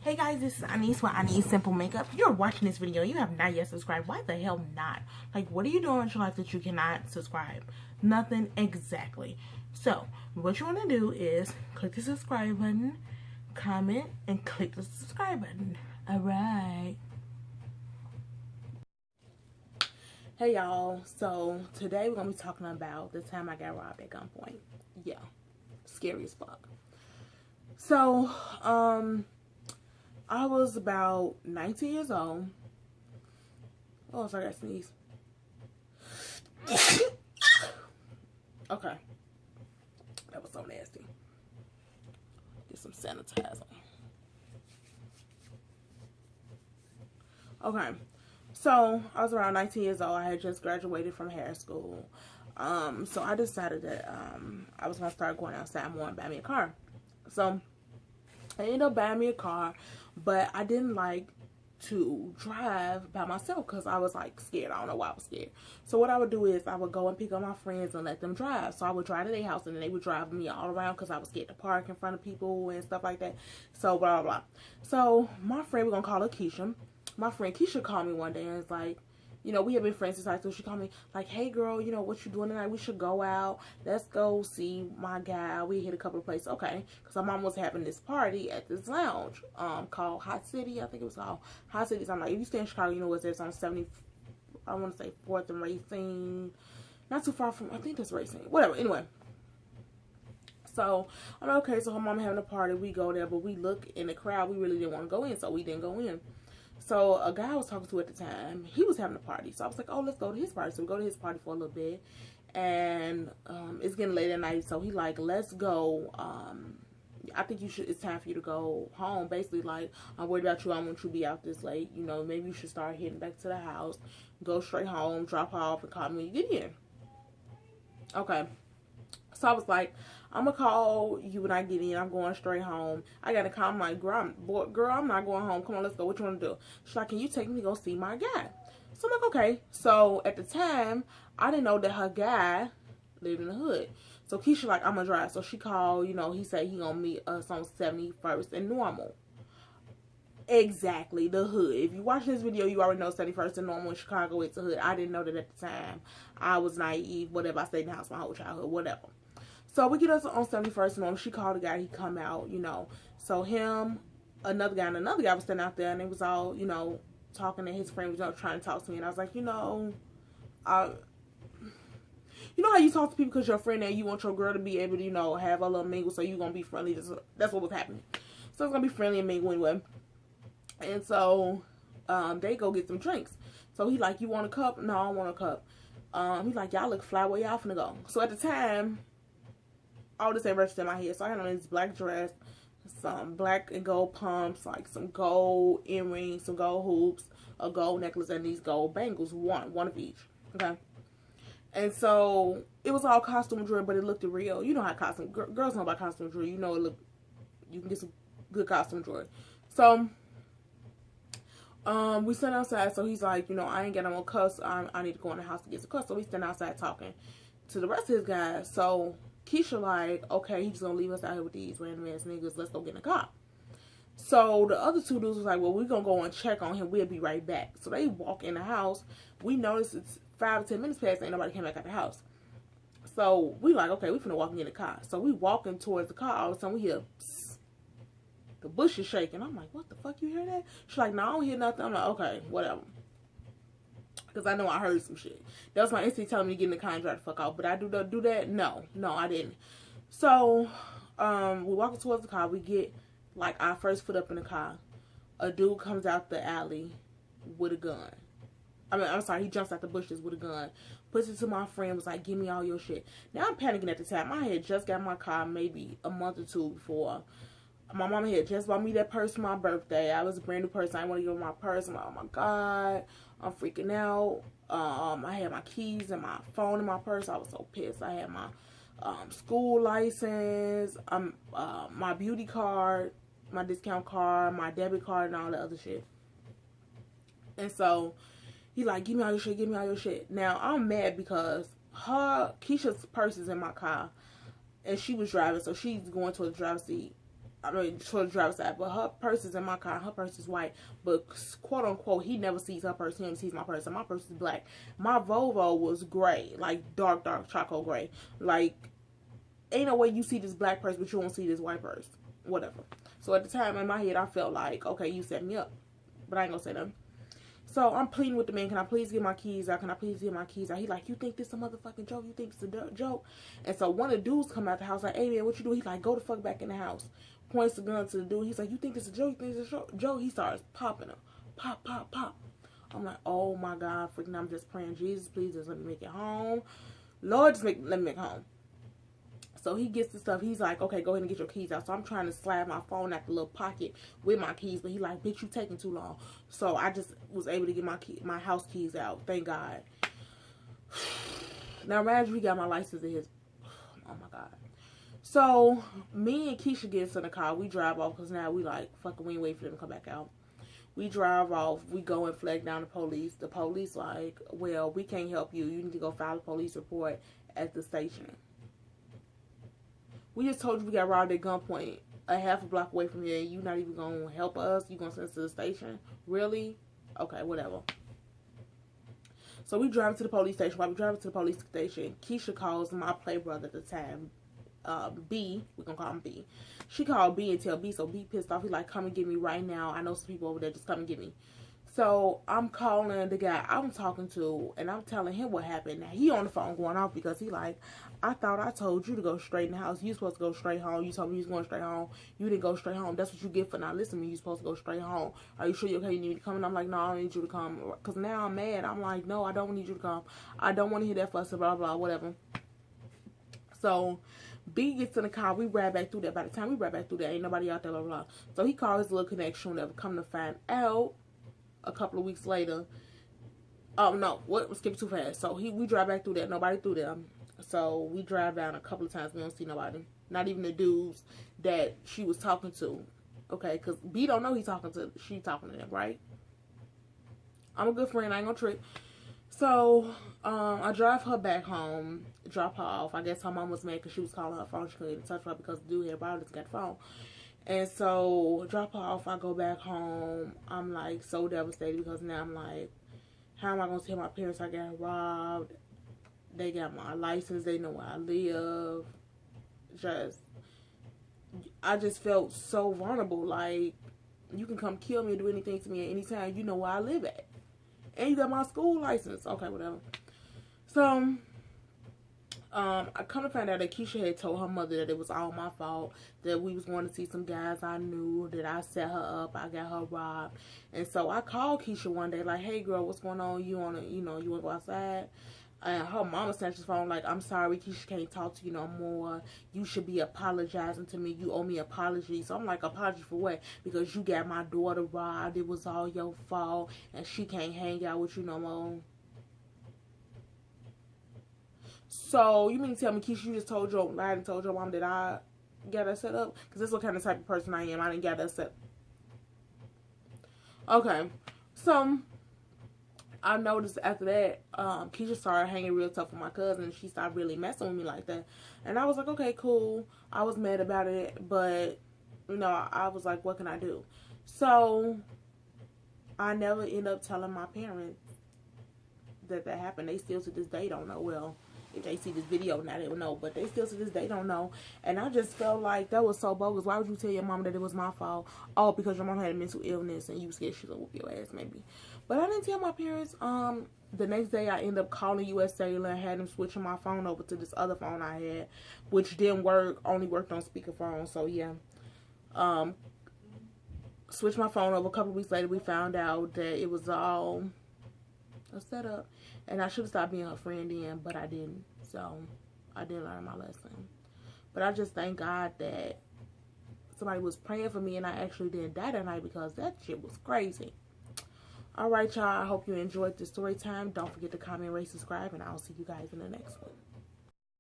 Hey guys, this is Anise with Anise Simple Makeup. If you're watching this video, you have not yet subscribed. Why the hell not? Like, what are you doing in your life that you cannot subscribe? Nothing exactly. So, what you want to do is click the subscribe button, comment, and click the subscribe button. Alright. Hey y'all, so today we're going to be talking about the time I got robbed at gunpoint. Yeah, scary as fuck. So, I was about 19 years old. Oh, sorry, I sneezed. Okay. That was so nasty. Get some sanitizer. Okay. So, I was around 19 years old. I had just graduated from high school. So I decided that I was going to start going outside more and buy me a car. So, I ended up buying me a car, but I didn't like to drive by myself because I was like scared. I don't know why I was scared. So what I would do is I would go and pick up my friends and let them drive. So I would drive to their house and then they would drive me all around because I was scared to park in front of people and stuff like that. So blah, blah, blah. So my friend, we're going to call her Keisha. My friend Keisha called me one day and was like, you know, we have been friends since high school. She called me like, hey girl, you know, what you doing tonight? We should go out. Let's go see my guy. We hit a couple of places. Okay. Because my mom was having this party at this lounge called Hot City. I think it was called Hot City. So I'm like, if you stay in Chicago, you know what's there. It's on 70, I want to say 4th and Racine. Not too far from, I think that's Racine. Whatever. Anyway. So, I'm like, okay, so her mom having a party. We go there, but we look in the crowd. We really didn't want to go in, so we didn't go in. So a guy I was talking to at the time, he was having a party. So I was like, oh, let's go to his party. So we go to his party for a little bit. And it's getting late at night. So he like, let's go. I think you should, it's time for you to go home. Basically, like, I'm worried about you. I don't want you to be out this late. You know, maybe you should start heading back to the house. Go straight home, drop her off, and call me when you get in. Okay. So I was like, I'm going to call you when I get in. I'm going straight home. I got to call my girl, I'm not going home. Come on, let's go. What you want to do? She's like, can you take me to go see my guy? So I'm like, okay. So at the time, I didn't know that her guy lived in the hood. So Keisha like, I'm going to drive. So she called, you know, he said he going to meet us on 71st and Normal. Exactly, the hood. If you watch this video, you already know 71st and Normal in Chicago, it's a hood. I didn't know that at the time. I was naive, whatever. I stayed in the house my whole childhood, whatever. So we get us on 71st and Normal. She called the guy. He come out, you know. So him, another guy, and another guy was standing out there, and they was all, you know, talking to his friend, was, you know, trying to talk to me. And I was like, you know how you talk to people because you're a friend and you want your girl to be able to, you know, have a little mingle, so you're going to be friendly. That's what was happening. So it's going to be friendly and mingle anyway. And so they go get some drinks. So he like, you want a cup? No, I don't want a cup. He's like, y'all look fly. Where y'all finna go? So at the time, all this ain't registered in my head. So I had on this black dress, some black and gold pumps, like some gold earrings, some gold hoops, a gold necklace, and these gold bangles, one of each. Okay. And so it was all costume jewelry, but it looked real. You know how costume girls know about costume jewelry. You know it look. You can get some good costume jewelry. So we stand outside. So he's like, you know, I ain't got no cuffs. I need to go in the house to get some cuffs. So we stand outside talking to the rest of his guys. So Keisha like, okay, he's gonna leave us out here with these random ass niggas. Let's go get in the car. So the other two dudes was like, well, we're gonna go and check on him. We'll be right back. So they walk in the house. We notice it's 5 to 10 minutes past. Ain't nobody came back out the house. So we like, okay, we finna walk in the car. So we walking towards the car. All of a sudden we hear psst. The bush is shaking. I'm like, what the fuck? You hear that? She's like, no, I don't hear nothing. I'm like, okay, whatever. Because I know I heard some shit. That was my instinct telling me to get in the car and drive the fuck out. But I do that? No, I didn't. So, we walk towards the car. We get, like, our first foot up in the car. A dude comes out the alley with a gun. I'm sorry, he jumps out the bushes with a gun. Puts it to my friend, was like, give me all your shit. Now, I'm panicking at the time. I had just got my car maybe a month or two before. My mama had just bought me that purse for my birthday. I was a brand new person. I didn't want to give her my purse. I'm like, oh my God, I'm freaking out. I had my keys and my phone in my purse. I was so pissed. I had my school license, my beauty card, my discount card, my debit card, and all the other shit. And so he like, give me all your shit, give me all your shit. Now I'm mad because Keisha's purse is in my car, and she was driving, so she's going to the driver's seat. I mean, for the driver's side, but her purse is in my car. Her purse is white, but quote unquote, he never sees her purse. He only sees my purse, and my purse is black. My Volvo was gray, like dark charcoal gray. Like, ain't no way you see this black purse, but you won't see this white purse. Whatever. So at the time in my head, I felt like, okay, you set me up, but I ain't gonna say nothing. So I'm pleading with the man, can I please get my keys out? Can I please get my keys out? He like, you think this a motherfucking joke? You think it's a joke? And so one of the dudes come out the house like, hey man, what you do? He's like, go the fuck back in the house. Points the gun to the dude. He's like, you think this a joke? You think this a joke? He starts popping him. Pop, pop, pop. I'm like, oh my God, freaking, I'm just praying, Jesus, please just let me make it home. Lord, just let me make it home. So he gets the stuff. He's like, okay, go ahead and get your keys out. So I'm trying to slide my phone out the little pocket with my keys. But he like, bitch, you taking too long. So I just was able to get my house keys out. Thank God. Now imagine we got my license in his. Oh my God. So me and Keisha get into the car. We drive off because now we like, fucking, we ain't wait for them to come back out. We drive off. We go and flag down the police. The police like, well, we can't help you. You need to go file a police report at the station. We just told you we got robbed at Gunpoint a half a block away from here. You not even going to help us? You going to send us to the station? Really? Okay, whatever. So we drive to the police station. While we drive to the police station, Keisha calls my play brother at the time, B. We're going to call him B. She called B and tell B, so B pissed off. He like, come and get me right now. I know some people over there. Just come and get me. So I'm calling the guy I'm talking to, and I'm telling him what happened. Now he on the phone going off because he like, I thought I told you to go straight in the house. You supposed to go straight home. You told me you was going straight home. You didn't go straight home. That's what you get for not listening to me. You supposed to go straight home. Are you sure you okay? You need me to come? And I'm like, no, I don't need you to come. Because now I'm mad. I'm like, no, I don't need you to come. I don't want to hear that fuss, blah, blah, whatever. So B gets in the car. We ride back through that. By the time we ride back through that, ain't nobody out there, blah, blah. So he called his little connection, whatever. Come to find out, a couple of weeks later, oh no, what, skip too fast. So we drive back through that, nobody through them. So we drive down a couple of times, we don't see nobody, not even the dudes that she was talking to. Okay, because B don't know she talking to them, right? I'm a good friend, I ain't gonna trick. So I drive her back home, drop her off. I guess her mom was mad because she was calling her phone. She couldn't touch her because the dude had robbed us, got the phone. And so, drop her off, I go back home. I'm, like, so devastated because now I'm like, how am I going to tell my parents I got robbed? They got my license. They know where I live. I just felt so vulnerable. Like, you can come kill me or do anything to me at any time. You know where I live at. And you got my school license. Okay, whatever. So, I come to find out that Keisha had told her mother that it was all my fault, that we was going to see some guys I knew, that I set her up, I got her robbed. And so I called Keisha one day, like, hey girl, what's going on? You want to go outside? And her mama snatched his phone, like, I'm sorry, Keisha can't talk to you no more. You should be apologizing to me. You owe me apology. So I'm like, apology for what? Because you got my daughter robbed. It was all your fault. And she can't hang out with you no more. So, you mean to tell me, Keisha, you just told your mom that I got her set up? Because that's what kind of type of person I am. I didn't get her set. Okay. So, I noticed after that, Keisha started hanging real tough with my cousin. She started really messing with me like that. And I was like, okay, cool. I was mad about it. But, I was like, what can I do? So, I never end up telling my parents that happened. They still to this day don't know. Well, if they see this video now, they will know, but they still to this day don't know. And I just felt like that was so bogus. Why would you tell your mom that it was my fault? Oh, because your mom had a mental illness and you scared she was gonna whoop your ass, maybe. But I didn't tell my parents. The next day I ended up calling US Cellular and had them switching my phone over to this other phone I had, which didn't work, only worked on speakerphone. So yeah, switched my phone over. A couple of weeks later we found out that it was all a setup. And I should have stopped being her friend then, but I didn't. So, I didn't learn my lesson. But I just thank God that somebody was praying for me and I actually didn't die that night because that shit was crazy. Alright, y'all. I hope you enjoyed this story time. Don't forget to comment, rate, subscribe, and I'll see you guys in the next one.